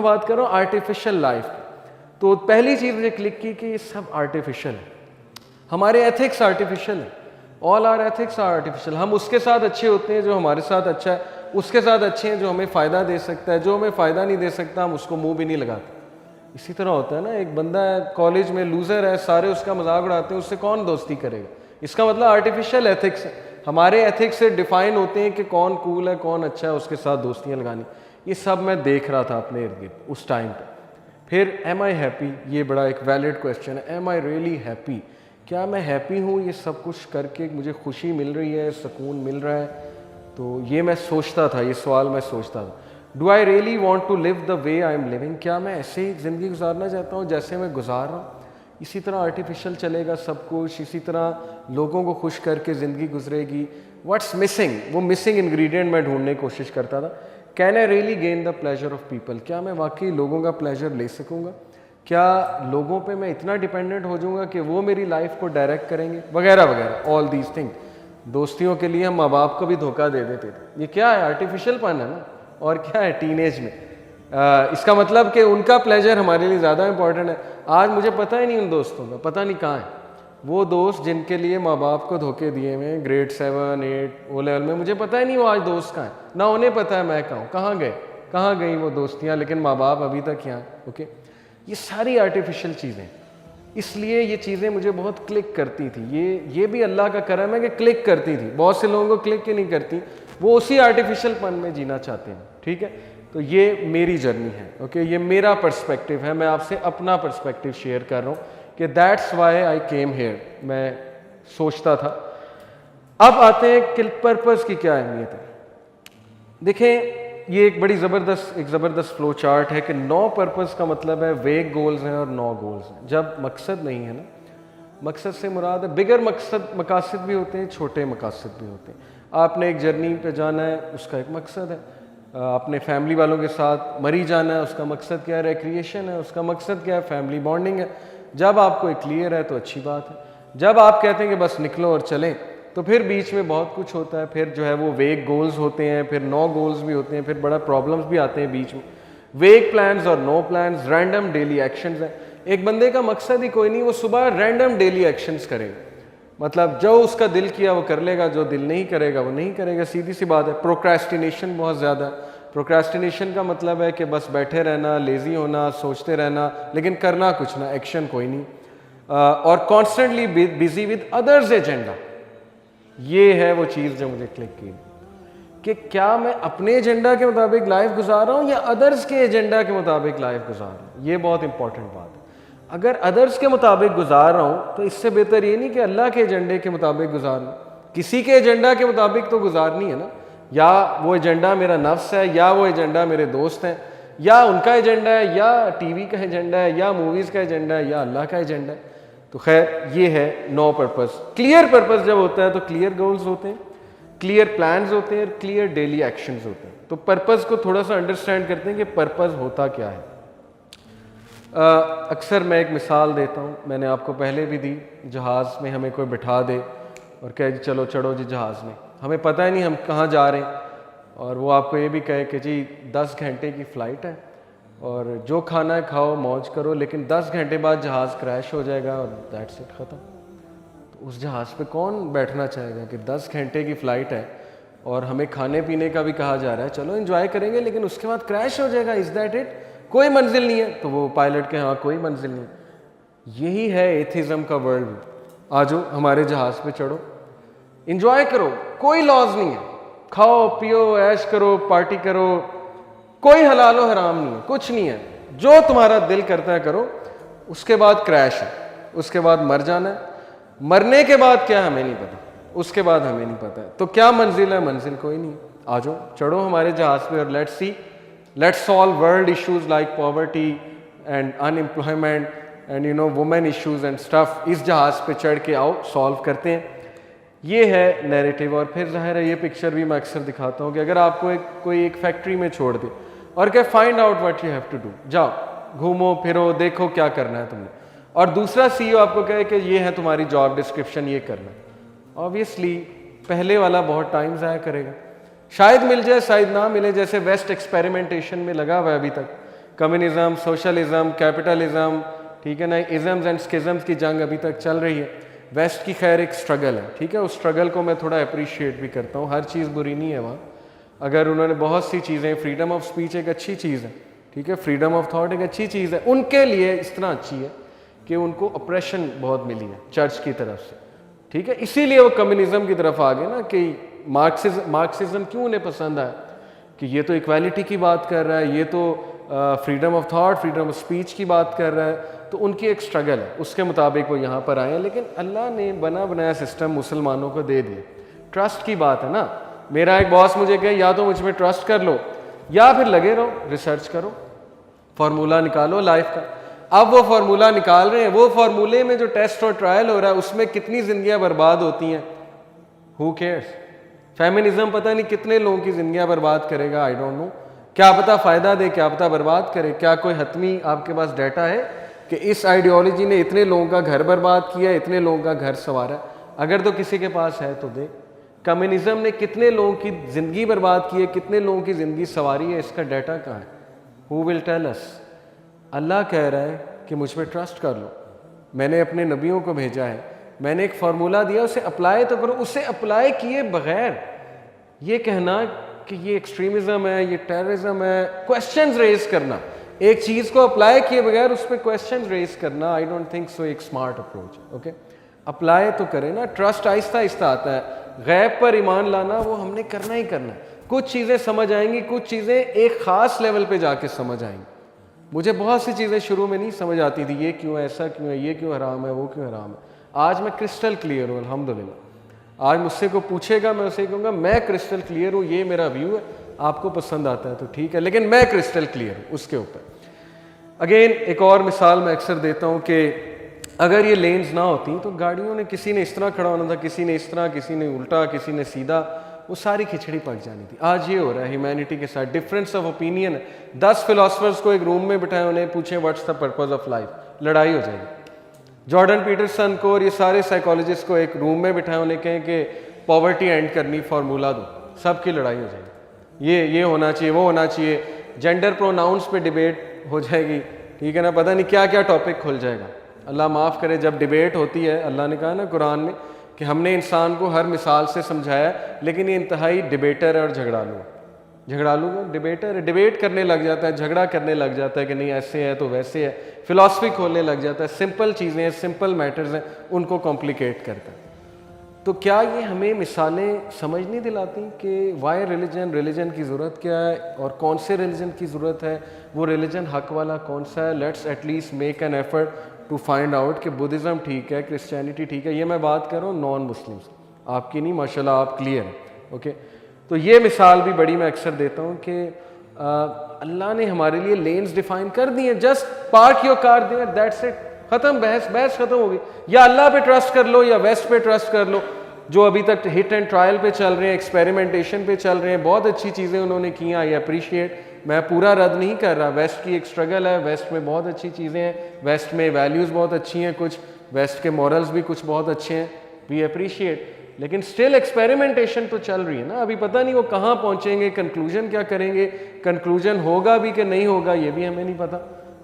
बात कर रहा हूँ आर्टिफिशियल लाइफ की, तो पहली चीज़ मुझे क्लिक की कि ये सब आर्टिफिशियल है। हमारे एथिक्स आर्टिफिशियल है, all our ethics are artificial. हम उसके साथ अच्छे होते हैं जो हमारे साथ अच्छा है, उसके साथ अच्छे हैं जो हमें फ़ायदा दे सकता है, जो हमें फ़ायदा नहीं दे सकता हम उसको मुंह भी नहीं लगाते। इसी तरह होता है ना, एक बंदा है कॉलेज में लूज़र है, सारे उसका मजाक उड़ाते हैं, उससे कौन दोस्ती करेगा? इसका मतलब आर्टिफिशियल एथिक्स है। हमारे एथिक्स से डिफाइन होते हैं कि कौन कूल है, कौन अच्छा है, उसके साथ दोस्तियाँ लगानी। ये सब मैं देख रहा था अपने इर्द गिर्द उस टाइम पर। फिर एम आई हैप्पी, ये बड़ा एक वैलिड क्वेश्चन है, एम आई रियली हैप्पी? क्या मैं हैप्पी हूँ? ये सब कुछ करके मुझे खुशी मिल रही है, सुकून मिल रहा है? तो ये मैं सोचता था, ये सवाल मैं सोचता था। Do I really want to live the way I am living? क्या मैं ऐसे ही ज़िंदगी गुजारना चाहता हूँ जैसे मैं गुजार रहा हूँ? इसी तरह आर्टिफिशियल चलेगा सब कुछ, इसी तरह लोगों को खुश करके ज़िंदगी गुजरेगी। What's missing? वो मिसिंग इंग्रेडिएंट मैं ढूंढने की कोशिश करता था। Can I really gain the pleasure of people? क्या मैं वाकई लोगों का प्लेजर ले सकूँगा? क्या लोगों पे मैं इतना डिपेंडेंट हो जाऊँगा कि वो मेरी लाइफ को डायरेक्ट करेंगे? वगैरह वगैरह, ऑल दीज थिंग। दोस्तियों के लिए हम माँ बाप को भी धोखा दे देते थे। ये क्या है? आर्टिफिशियल पन है ना। और क्या है टीनेज में? इसका मतलब कि उनका प्लेजर हमारे लिए ज़्यादा इंपॉर्टेंट है। आज मुझे पता ही नहीं उन दोस्तों का, पता नहीं कहाँ है वो दोस्त जिनके लिए माँ बाप को धोखे दिए हुए ग्रेड 7, 8 ओ लेवल में। मुझे पता ही नहीं वो आज दोस्त कहाँ है, ना उन्हें पता है मैं कहाँ हूँ, कहाँ गए, कहाँ गई वो दोस्तियाँ, लेकिन माँ बाप अभी तक यहाँ। ओके, ये सारी आर्टिफिशियल चीज़ें, इसलिए ये चीज़ें मुझे बहुत क्लिक करती थी। ये भी अल्लाह का करम है कि क्लिक करती थी। बहुत से लोगों को क्लिक ही नहीं करती, वो उसी आर्टिफिशियल पन में जीना चाहते हैं। ठीक है, तो ये मेरी जर्नी है। ओके, ये मेरा पर्सपेक्टिव है, मैं आपसे अपना पर्सपेक्टिव शेयर कर रहा हूँ कि that's why I came here. मैं सोचता था। अब आते हैं कि पर्पस की क्या अहमियत है। देखें, ये एक बड़ी ज़बरदस्त फ्लो चार्ट है कि 9 पर्पस का मतलब है वेग गोल्स हैं और 9 गोल्स हैं। जब मकसद नहीं है ना, मकसद से मुराद है बिगर मकासद भी होते हैं, छोटे मकासद भी होते हैं। आपने एक जर्नी पे जाना है, उसका एक मकसद है। अपने फैमिली वालों के साथ मरी जाना है, उसका मकसद क्या है? रिक्रिएशन है। उसका मकसद क्या है? फैमिली बॉन्डिंग है। जब आपको एक क्लियर है तो अच्छी बात है। जब आप कहते हैं कि बस निकलो और चलें, तो फिर बीच में बहुत कुछ होता है। फिर जो है वो वेग गोल्स होते हैं, फिर 9 गोल्स भी होते हैं, फिर बड़ा प्रॉब्लम्स भी आते हैं बीच में। वेग प्लान्स और no plans, random daily actions हैं। एक बंदे का मकसद ही कोई नहीं, वो सुबह रैंडम डेली एक्शंस करेगा। मतलब जो उसका दिल किया वो कर लेगा, जो दिल नहीं करेगा वो नहीं करेगा, सीधी सी बात है। प्रोक्रेस्टिनेशन बहुत ज़्यादा है। प्रोक्रेस्टिनेशन का मतलब है कि बस बैठे रहना, लेजी होना, सोचते रहना, लेकिन करना कुछ ना, एक्शन कोई नहीं। और constantly busy with others agenda. ये है वो चीज़ जो मुझे क्लिक की कि क्या मैं अपने एजेंडा के मुताबिक लाइफ गुजार रहा हूँ या अदर्स के एजेंडा के मुताबिक लाइफ गुजार रहा हूँ। ये बहुत इंपॉर्टेंट बात है। अगर अदर्स के मुताबिक गुजार रहा हूँ तो इससे बेहतर ये नहीं कि अल्लाह के एजेंडे के मुताबिक गुजार लूँ। किसी के एजेंडा के मुताबिक तो गुजारनी है ना। या वो एजेंडा मेरा नफ्स है, या वो एजेंडा मेरे दोस्त हैं, या उनका एजेंडा है, या टीवी का एजेंडा है, या मूवीज़ का एजेंडा है, या अल्लाह का एजेंडा है। तो खैर ये है 9 पर्पस। क्लियर पर्पस जब होता है तो क्लियर गोल्स होते हैं, क्लियर प्लान्स होते हैं, क्लियर डेली एक्शंस होते हैं। तो पर्पस को थोड़ा सा अंडरस्टैंड करते हैं कि पर्पस होता क्या है। अक्सर मैं एक मिसाल देता हूँ, मैंने आपको पहले भी दी। जहाज़ में हमें कोई बिठा दे और कहे जी चलो चढ़ो जी जहाज़ में, हमें पता ही नहीं हम कहाँ जा रहे हैं, और वो आपको ये भी कहे कि जी 10 घंटे की फ़्लाइट है और जो खाना है खाओ, मौज करो, लेकिन 10 घंटे बाद जहाज़ क्रैश हो जाएगा और दैट्स इट, ख़त्म। तो उस जहाज़ पे कौन बैठना चाहेगा कि 10 घंटे की फ़्लाइट है और हमें खाने पीने का भी कहा जा रहा है, चलो एंजॉय करेंगे, लेकिन उसके बाद क्रैश हो जाएगा, इज़ दैट इट? कोई मंजिल नहीं है। तो वो पायलट के हाँ कोई मंजिल नहीं। यही है एथिज्म का वर्ल्ड। आ जाओ हमारे जहाज़ पे चढ़ो, एंजॉय करो, कोई लॉज नहीं है, खाओ पियो ऐश करो, पार्टी करो, कोई हलाल व हराम नहीं है, कुछ नहीं है, जो तुम्हारा दिल करता है करो। उसके बाद क्रैश है, उसके बाद मर जाना है। मरने के बाद क्या हमें नहीं पता, उसके बाद हमें नहीं पता है। तो क्या मंजिल है? मंजिल कोई नहीं है। आ जाओ चढ़ो हमारे जहाज़ पे और let's solve world issues like poverty and unemployment and women issues and stuff. इस जहाज़ पे चढ़ के आओ, सॉल्व करते हैं। ये है नैरेटिव। और फिर जाहिर है ये पिक्चर भी मैं अक्सर दिखाता हूँ कि अगर आपको कोई एक फैक्ट्री में छोड़ दे और कहे find out what you have to do, जाओ घूमो फिरो देखो क्या करना है तुमने, और दूसरा सीईओ आपको कहे कि ये है तुम्हारी जॉब डिस्क्रिप्शन, ये करना है, ऑब्वियसली पहले वाला बहुत टाइम ज़ाया करेगा। शायद मिल जाए, शायद ना मिले, जैसे वेस्ट एक्सपेरिमेंटेशन में लगा हुआ है अभी तक कम्युनिज्म, सोशलिज्म, कैपिटलिज्म, ठीक है ना, इज़म्स एंड स्किज़म्स की जंग अभी तक चल रही है। वेस्ट की खैर एक स्ट्रगल है, ठीक है, उस स्ट्रगल को मैं थोड़ा अप्रिशिएट भी करता हूँ, हर चीज़ बुरी नहीं है वहाँ। अगर उन्होंने बहुत सी चीज़ें, फ्रीडम ऑफ स्पीच एक अच्छी चीज़ है, ठीक है, फ्रीडम ऑफ थॉट एक अच्छी चीज़ है, उनके लिए इस तरह अच्छी है कि उनको ऑपरेशन बहुत मिली है चर्च की तरफ से, ठीक है, इसीलिए वो कम्युनिज्म की तरफ आ गए ना, कि मार्क्सिज्म क्यों उन्हें पसंद आया कि ये तो इक्वालिटी की बात कर रहा है, ये तो freedom of thought, freedom of speech की बात कर रहा है, तो उनकी एक स्ट्रगल है, उसके मुताबिक वो यहाँ पर आए हैं। लेकिन अल्लाह ने बना बनाया सिस्टम मुसलमानों को दे दिए। ट्रस्ट की बात है ना, मेरा एक बॉस मुझे कहे या तो मुझ में ट्रस्ट कर लो या फिर लगे रहो, रिसर्च करो, फार्मूला निकालो लाइफ का। अब वो फार्मूला निकाल रहे हैं, वो फार्मूले में जो टेस्ट और ट्रायल हो रहा है उसमें कितनी जिंदगियां बर्बाद होती हैं, हु केयर्स। फेमिनिज्म पता नहीं कितने लोगों की जिंदगियां बर्बाद करेगा, आई डोंट नो, क्या पता फायदा दे, क्या पता बर्बाद करे। क्या कोई हतमी आपके पास डाटा है कि इस आइडियोलॉजी ने इतने लोगों का घर बर्बाद किया, इतने लोगों का घर संवारा? अगर तो किसी के पास है तो दे। कम्युनिज्म ने कितने लोगों की ज़िंदगी बर्बाद की है, कितने लोगों की ज़िंदगी संवारी है, इसका डाटा कहाँ है? Who will tell us? Allah कह रहा है कि मुझ पर ट्रस्ट कर लो, मैंने अपने नबियों को भेजा है, मैंने एक फार्मूला दिया, उसे अप्लाई तो करो। उसे अप्लाई किए बगैर ये कहना कि ये एक्सट्रीमिज्म है, ये टेररिज्म है, क्वेश्चंस रेज करना, एक चीज़ को अप्लाई किए बगैर उस पर क्वेश्चन रेज करना, आई डोंट थिंक सो एक स्मार्ट अप्रोच है। ओके, अप्लाई तो करें ना, ट्रस्ट आहिस्ता आहिस्ता आता है, गैब पर ईमान लाना वो हमने करना ही करना है। कुछ चीज़ें समझ आएंगी, कुछ चीज़ें एक ख़ास लेवल पे जाके समझ आएंगी। मुझे बहुत सी चीज़ें शुरू में नहीं समझ आती थी, ये क्यों है, ऐसा क्यों है, ये क्यों हराम है, वो क्यों हराम है। आज मैं क्रिस्टल क्लियर हूँ अल्हम्दुलिल्लाह। आज मुझसे को पूछेगा, मैं उसे कहूँगा मैं क्रिस्टल क्लियर हूँ, ये मेरा व्यू है, आपको पसंद आता है तो ठीक है, लेकिन मैं क्रिस्टल क्लियर हूँ उसके ऊपर। अगेन एक और मिसाल मैं अक्सर देता हूँ कि अगर ये लेन्स ना होती तो गाड़ियों ने, किसी ने इस तरह खड़ा होना था, किसी ने इस तरह, किसी ने उल्टा, किसी ने सीधा, वो सारी खिचड़ी पक जानी थी। आज ये हो रहा है ह्यूमैनिटी के साथ, डिफरेंस ऑफ ओपिनियन है। 10 फिलोसफर्स को एक रूम में बिठाए, उन्हें पूछें what's the purpose of life, लड़ाई हो जाएगी। जॉर्डन पीटरसन को और ये सारे साइकोलॉजिस्ट को एक रूम में बिठाए, उन्हें कहें कि पॉवर्टी एंड करनी, फार्मूला दो, सबकी लड़ाई हो जाएगी। ये होना चाहिए, वो होना चाहिए, जेंडर प्रोनाउंस पे डिबेट हो जाएगी, ठीक है ना, पता नहीं क्या क्या टॉपिक खुल जाएगा। अल्लाह माफ़ करे, जब डिबेट होती है, अल्लाह ने कहा ना कुरान में कि हमने इंसान को हर मिसाल से समझाया, लेकिन ये इंतहाई डिबेटर है और झगड़ालू वो डिबेटर है, डिबेट करने लग जाता है, झगड़ा करने लग जाता है कि नहीं ऐसे है तो वैसे है, फिलॉसफी खोलने लग जाता है। सिंपल चीज़ें हैं, सिंपल मैटर्स हैं, उनको कॉम्प्लिकेट करता है। तो क्या ये हमें मिसालें समझ नहीं दिलाती कि वाई रिलीजन की ज़रूरत क्या है और कौन से रिलीजन की ज़रूरत है, वो रिलीजन हक वाला कौन सा है? Let's at least make an effort to find out कि बुद्धिज़्म ठीक है, क्रिश्चियनिटी ठीक है। ये मैं बात कर रहा हूँ नॉन मुस्लिम्स, आपकी नहीं, माशाल्लाह आप क्लियर हैं। ओके, तो ये मिसाल भी बड़ी मैं अक्सर देता हूँ कि अल्लाह ने हमारे लिए लेन्स डिफाइन कर दिए, just park your car there, that's it, ख़त्म, बहस खत्म हो गई। या अल्लाह पे ट्रस्ट कर लो या वेस्ट पे ट्रस्ट कर लो, जो अभी तक हिट एंड ट्रायल पे चल रहे हैं, एक्सपेरिमेंटेशन पे चल रहे हैं, बहुत अच्छी चीज़ें उन्होंने की, आई अप्रिशिएट, मैं पूरा रद्द नहीं कर रहा। वेस्ट की एक स्ट्रगल है, वेस्ट में बहुत अच्छी चीज़ें हैं, वेस्ट में वैल्यूज़ बहुत अच्छी हैं, कुछ वेस्ट के मॉरल्स भी कुछ बहुत अच्छे हैं, वी अप्रिशिएट, लेकिन स्टिल एक्सपेरिमेंटेशन तो चल रही है ना। अभी पता नहीं वो कहाँ पहुँचेंगे, कंक्लूजन क्या करेंगे, कंक्लूजन होगा भी कि नहीं होगा ये भी हमें नहीं पता।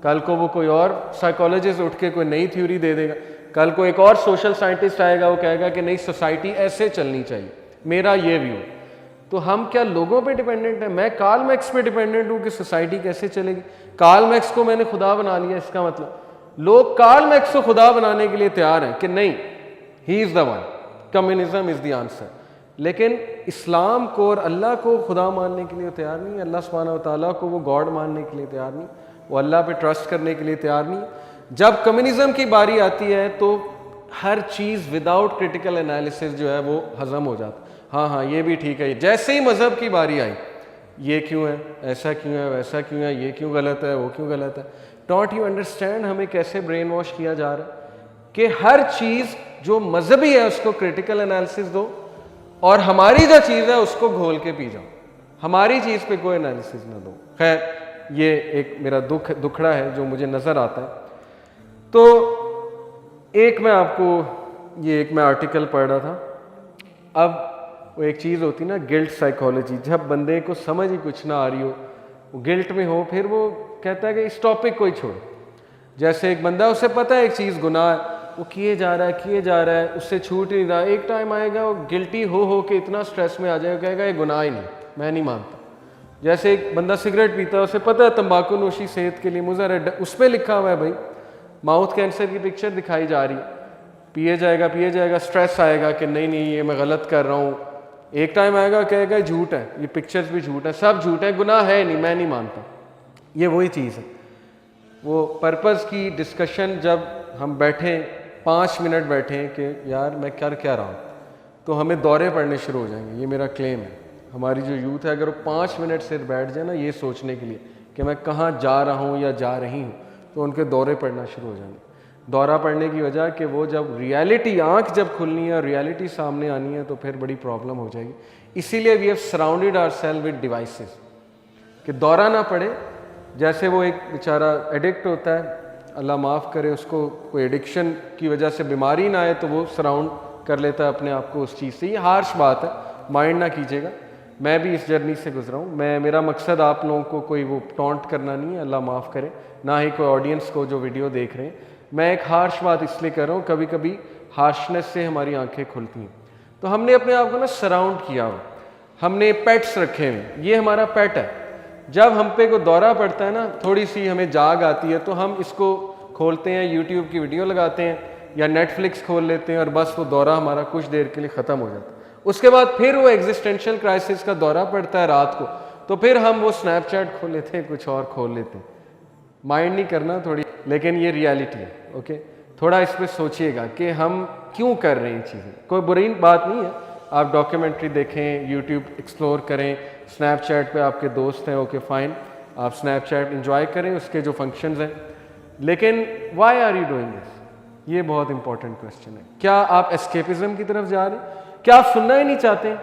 कल को वो कोई और साइकोलॉजिस्ट उठ के कोई नई थ्योरी दे देगा, कल को एक और सोशल साइंटिस्ट आएगा, वो कहेगा कि नहीं सोसाइटी ऐसे चलनी चाहिए, मेरा ये व्यू। तो हम क्या लोगों पे डिपेंडेंट हैं? मैं कार्ल मैक्स पे डिपेंडेंट हूँ कि सोसाइटी कैसे चलेगी? कार्ल मैक्स को मैंने खुदा बना लिया, इसका मतलब लोग कार्ल मैक्स को खुदा बनाने के लिए तैयार हैं कि नहीं, he is the one, communism is the answer. लेकिन इस्लाम को और अल्लाह को खुदा मानने के लिए तैयार नहीं, अल्लाह सुब्हानहू व तआला को वो गॉड मानने के लिए तैयार नहीं, वो अल्लाह पे ट्रस्ट करने के लिए तैयार नहीं। जब कम्युनिज्म की बारी आती है तो हर चीज़ विदाउट क्रिटिकल एनालिसिस जो है वो हजम हो जाता है। हाँ ये भी ठीक है। जैसे ही मज़हब की बारी आई, ये क्यों है, ऐसा क्यों है, वैसा क्यों है, ये क्यों गलत है, वो क्यों गलत है, डोंट यू अंडरस्टैंड हमें कैसे ब्रेन वॉश किया जा रहा है कि हर चीज़ जो मजहबी है उसको क्रिटिकल एनालिसिस दो और हमारी जो चीज़ है उसको घोल के पी जाओ, हमारी चीज़ पे कोई एनालिसिस ना दो। खैर ये एक मेरा दुखड़ा है जो मुझे नज़र आता है। तो एक मैं आपको मैं आर्टिकल पढ़ रहा था। अब वो एक चीज़ होती ना गिल्ट साइकोलॉजी, जब बंदे को समझ ही कुछ ना आ रही हो, वो गिल्ट में हो, फिर वो कहता है कि इस टॉपिक को ही छोड़ो। जैसे एक बंदा, उसे पता है एक चीज़ गुनाह है, वो किए जा रहा है, उससे छूट नहीं रहा, एक टाइम आएगा वो गिल्टी हो के इतना स्ट्रेस में आ जाएगा, कहेगा ये गुनाह ही नहीं, मैं नहीं मानता। जैसे एक बंदा सिगरेट पीता है, उसे पता है तंबाकू नोशी सेहत के लिए मुज़र है, उस पर लिखा हुआ है भाई, माउथ कैंसर की पिक्चर दिखाई जा रही है, पिए जाएगा, स्ट्रेस आएगा कि नहीं ये मैं गलत कर रहा हूँ, एक टाइम आएगा कहेगा झूठ है, ये पिक्चर्स भी झूठ है, सब झूठ है, गुनाह है नहीं, मैं नहीं मानता। ये वही चीज़ है, वो पर्पज़ की डिस्कशन। जब हम बैठें 5 मिनट बैठें कि यार मैं कर क्या रहा हूँ, तो हमें दौरे पड़ने शुरू हो जाएंगे। ये मेरा क्लेम है, हमारी जो यूथ है, अगर वो 5 मिनट से बैठ जाए ना ये सोचने के लिए कि मैं कहाँ जा रहा हूँ या जा रही हूँ, तो उनके दौरे पड़ना शुरू हो जाएंगे। दौरा पड़ने की वजह कि वो जब रियलिटी, आँख जब खुलनी है और रियलिटी सामने आनी है, तो फिर बड़ी प्रॉब्लम हो जाएगी। इसीलिए we have surrounded ourselves with devices कि दौरा ना पड़े। जैसे वो एक बेचारा एडिक्ट होता है, अल्लाह माफ़ करे, उसको कोई एडिक्शन की वजह से बीमारी ना आए, तो वो सराउंड कर लेता है अपने आप को उस चीज़ से। ये हार्श बात है, माइंड ना कीजिएगा, मैं भी इस जर्नी से गुजरा हूँ। मेरा मकसद आप लोगों को कोई वो टॉन्ट करना नहीं है, अल्लाह माफ़ करे, ना ही कोई ऑडियंस को जो वीडियो देख रहे हैं। मैं एक हार्श बात इसलिए कर रहा हूँ, कभी कभी हार्शनेस से हमारी आंखें खुलती हैं। तो हमने अपने आप को ना सराउंड किया हुआ, हमने पेट्स रखे हैं, ये हमारा पेट है। जब हम पे को दौरा पड़ता है ना, थोड़ी सी हमें जाग आती है, तो हम इसको खोलते हैं, यूट्यूब की वीडियो लगाते हैं या नेटफ्लिक्स खोल लेते हैं, और बस वो दौरा हमारा कुछ देर के लिए ख़त्म हो जाता है। उसके बाद फिर वो एग्जिस्टेंशियल क्राइसिस का दौरा पड़ता है रात को, तो फिर हम वो स्नैपचैट खोल लेते हैं, कुछ और खोल लेते हैं। माइंड नहीं करना थोड़ी, लेकिन ये रियलिटी है। ओके, थोड़ा इस पर सोचिएगा कि हम क्यों कर रहे हैं चीज़ें। कोई बुरी बात नहीं है, आप डॉक्यूमेंट्री देखें, यूट्यूब एक्सप्लोर करें, स्नैपचैट पे आपके दोस्त हैं, ओके फाइन, आप स्नैपचैट एंजॉय करें, उसके जो फंक्शंस हैं, लेकिन why are you doing this, ये बहुत इंपॉर्टेंट क्वेश्चन है। क्या आप एस्केपिज्म की तरफ जा रहे हैं? क्या आप सुनना ही नहीं चाहते?